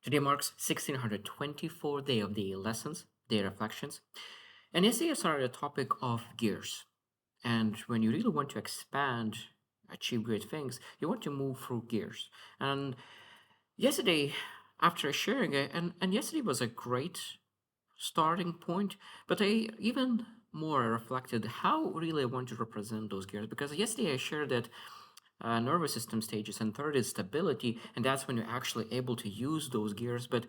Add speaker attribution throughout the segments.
Speaker 1: Today marks 1624 day of the lessons, day reflections. And essays are a topic of gears. And when you really want to expand, achieve great things, you want to move through gears. And yesterday, after sharing it, and yesterday was a great starting point, but I even more reflected how really I want to represent those gears because yesterday I shared that nervous system stages, and third is stability, and that's when you're actually able to use those gears. But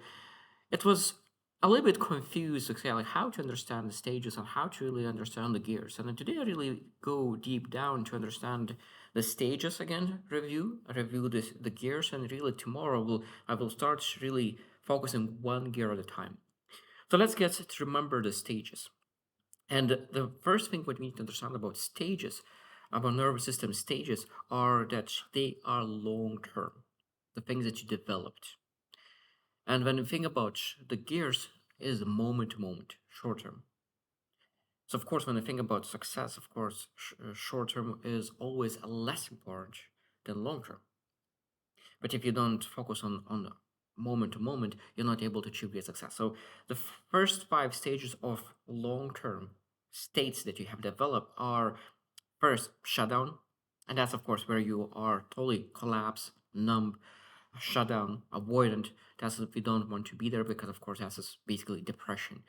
Speaker 1: it was a little bit confused, okay, like how to understand the stages and how to really understand the gears. And then today I really go deep down to understand the stages again, review the gears, and really tomorrow I will start really focusing one gear at a time. So let's get to remember the stages. And the first thing what we need to understand about stages, about nervous system stages, are that they are long term, the things that you developed. And when you think about the gears, is moment to moment, short term. So of course, when you think about success, of course, short term is always less important than long term. But if you don't focus on moment to moment, you're not able to achieve great success. So the first five stages of long term states that you have developed are first shutdown, and that's of course where you are totally collapsed, numb, shut down, avoidant. That's if you don't want to be there because of course that's just basically depression.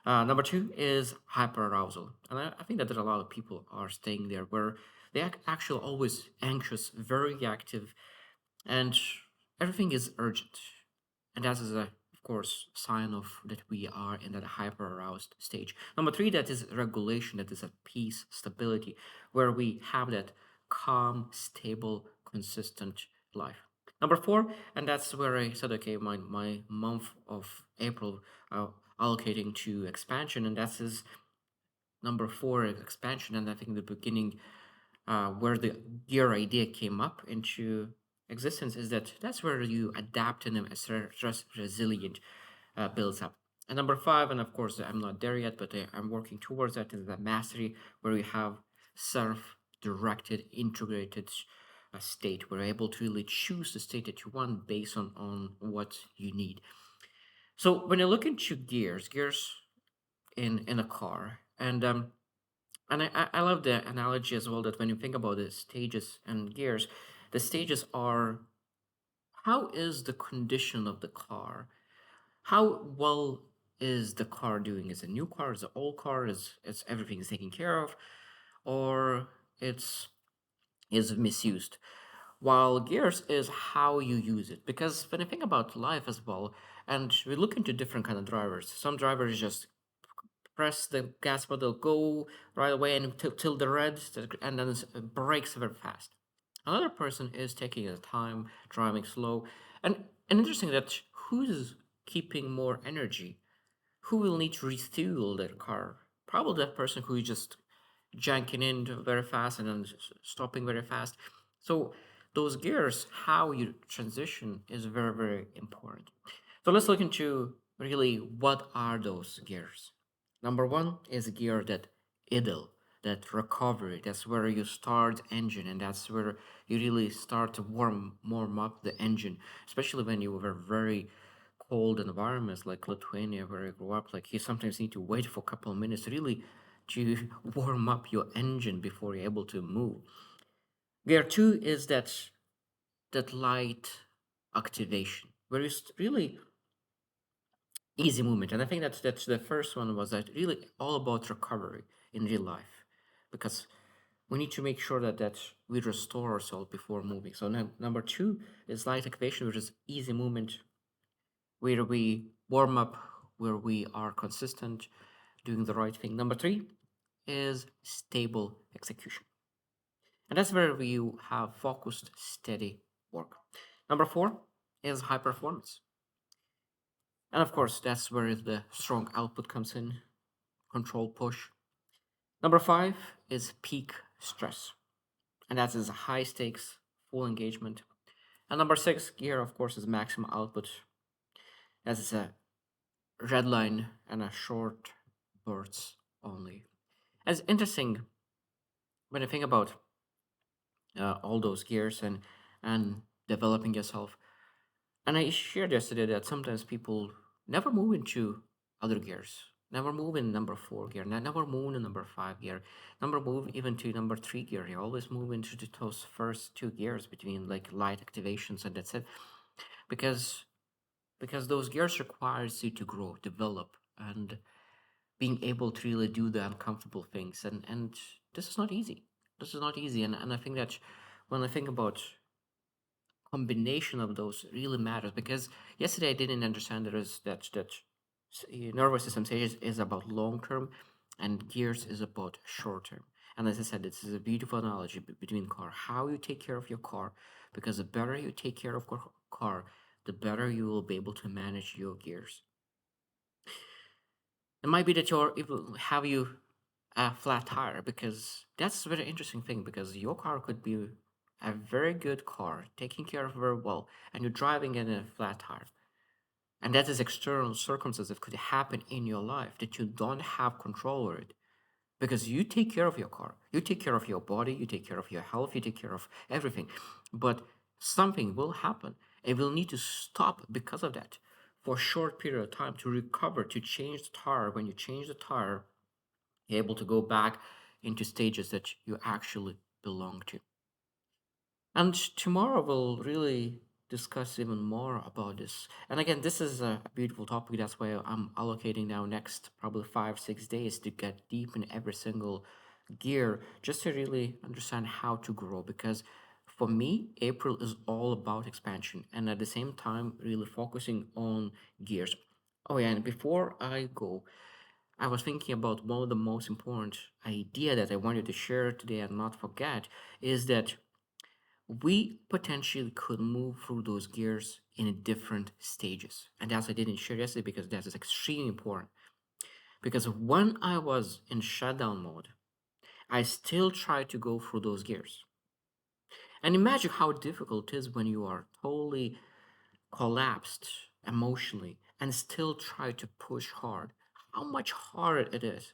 Speaker 1: Number two is hyperarousal, and I think that there are a lot of people are staying there where they actually always anxious, very active, and everything is urgent, and that is a of course sign of that we are in that hyper aroused stage. Number three, that is regulation, that is a peace, stability, where we have that calm, stable, consistent life. Number four, and that's where I said, okay, my month of April uh, allocating to expansion, and that is number four, expansion. And I think the beginning where the your idea came up into existence is that that's where you adapt and stress resilient builds up. And number five, and of course I'm not there yet, but I'm working towards that, is the mastery, where you have self-directed, integrated state, where you're able to really choose the state that you want based on what you need. So when you look into gears in a car, and I love the analogy as well that when you think about the stages and gears, the stages are how is the condition of the car? How well is the car doing? Is it a new car? Is it an old car? Is everything is taken care of? Or it's is misused? While gears is how you use it. Because when I think about life as well, and we look into different kind of drivers, some drivers just press the gas pedal, go right away and till the red, and then it brakes very fast. Another person is taking his time, driving slow, and interesting that who's keeping more energy, who will need to refuel their car. Probably that person who is just janking in very fast and then stopping very fast. So those gears, how you transition is very very important. So let's look into really what are those gears. Number one is gear that idle, that recovery. That's where you start engine, and that's where you really start to warm up the engine, especially when you were very cold environments like Lithuania, where I grew up. Like you sometimes need to wait for a couple of minutes really to warm up your engine before you're able to move. Gear two is that light activation, where it's really easy movement. And I think that's the first one was that really all about recovery in real life, because we need to make sure that we restore ourselves before moving. So now, number two is light activation, which is easy movement, where we warm up, where we are consistent, doing the right thing. Number three is stable execution. And that's where you have focused, steady work. Number four is high performance. And of course, that's where the strong output comes in, control push. Number five is peak stress. And that is high stakes, full engagement. And number six here, of course, is maximum output. That is a red line and a short bursts only. And it's interesting when I think about all those gears and developing yourself. And I shared yesterday that sometimes people never move into other gears, never move in number four gear, never move in number five gear, never move even to number three gear. You always move into those first two gears between like light activations, and that's it. Because those gears requires you to grow, develop, and being able to really do the uncomfortable things. And this is not easy. This is not easy. And I think that when I think about combination of those really matters, because yesterday I didn't understand nervous system stages is about long term and gears is about short term. And as I said, this is a beautiful analogy between car, how you take care of your car, because the better you take care of your car, the better you will be able to manage your gears. It might be that you're it will have you a flat tire, because that's a very interesting thing, because your car could be a very good car taken care of very well, and you're driving in a flat tire, and that is external circumstances that could happen in your life that you don't have control over it, because you take care of your car, you take care of your body, you take care of your health, you take care of everything, but something will happen and will need to stop because of that for a short period of time to recover, to change the tire. When you change the tire, you're able to go back into stages that you actually belong to. And tomorrow we'll really discuss even more about this. And again, this is a beautiful topic. That's why I'm allocating now next probably 5, 6 days to get deep in every single gear just to really understand how to grow. Because for me, April is all about expansion and at the same time, really focusing on gears. Oh, yeah, and before I go, I was thinking about one of the most important idea that I wanted to share today and not forget is that we potentially could move through those gears in different stages. And that's I didn't share yesterday because that is extremely important. Because when I was in shutdown mode, I still tried to go through those gears. And imagine how difficult it is when you are totally collapsed emotionally and still try to push hard. How much harder it is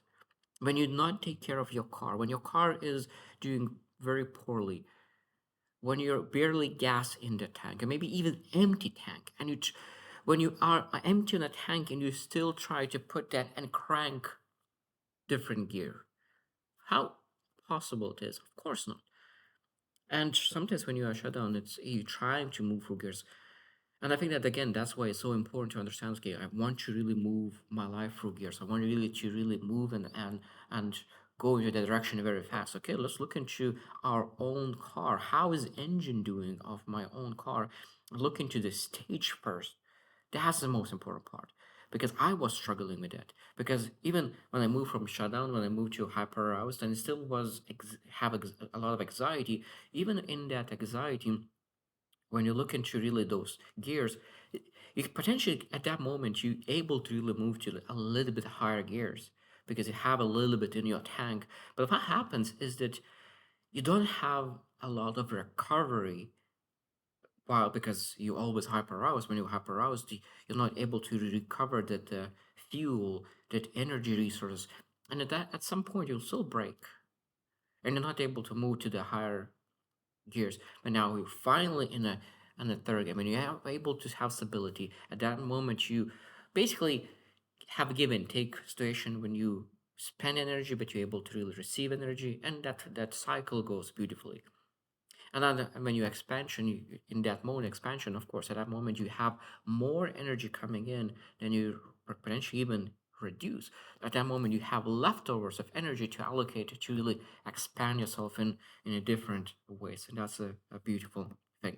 Speaker 1: when you not take care of your car, when your car is doing very poorly, when you're barely gas in the tank, or maybe even empty tank, and when you are empty in a tank and you still try to put that and crank different gear, how possible it is? Of course not. And sometimes when you are shut down, it's you trying to move through gears. And I think that again, that's why it's so important to understand. Okay, I want to really move my life through gears. I want really to really move and go into that direction very fast. Okay, let's look into our own car. How is engine doing of my own car? Look into the stage first. That's the most important part because I was struggling with it. Because even when I moved from shutdown, when I moved to hyper aroused, and it still was a lot of anxiety. Even in that anxiety, when you look into really those gears, you potentially at that moment you able to really move to a little bit higher gears because you have a little bit in your tank. But what happens is that you don't have a lot of recovery while because you always hyper aroused. When you're hyper aroused, you're not able to recover that fuel, that energy resource, and at some point you'll still break and you're not able to move to the higher gears. But now we're finally in a third game, and you're able to have stability. At that moment, you basically have a give and take situation when you spend energy, but you're able to really receive energy, and that cycle goes beautifully. And then when you expansion, in that mode expansion, of course, at that moment you have more energy coming in than you potentially even reduce. At that moment, you have leftovers of energy to allocate to really expand yourself in a different ways, and that's a beautiful thing.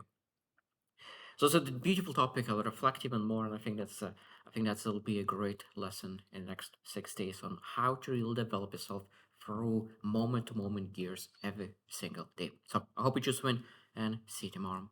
Speaker 1: So it's a beautiful topic. I'll reflect even more, and I think that'll be a great lesson in the next 6 days on how to really develop yourself through moment to moment gears every single day. So I hope you just win and see you tomorrow.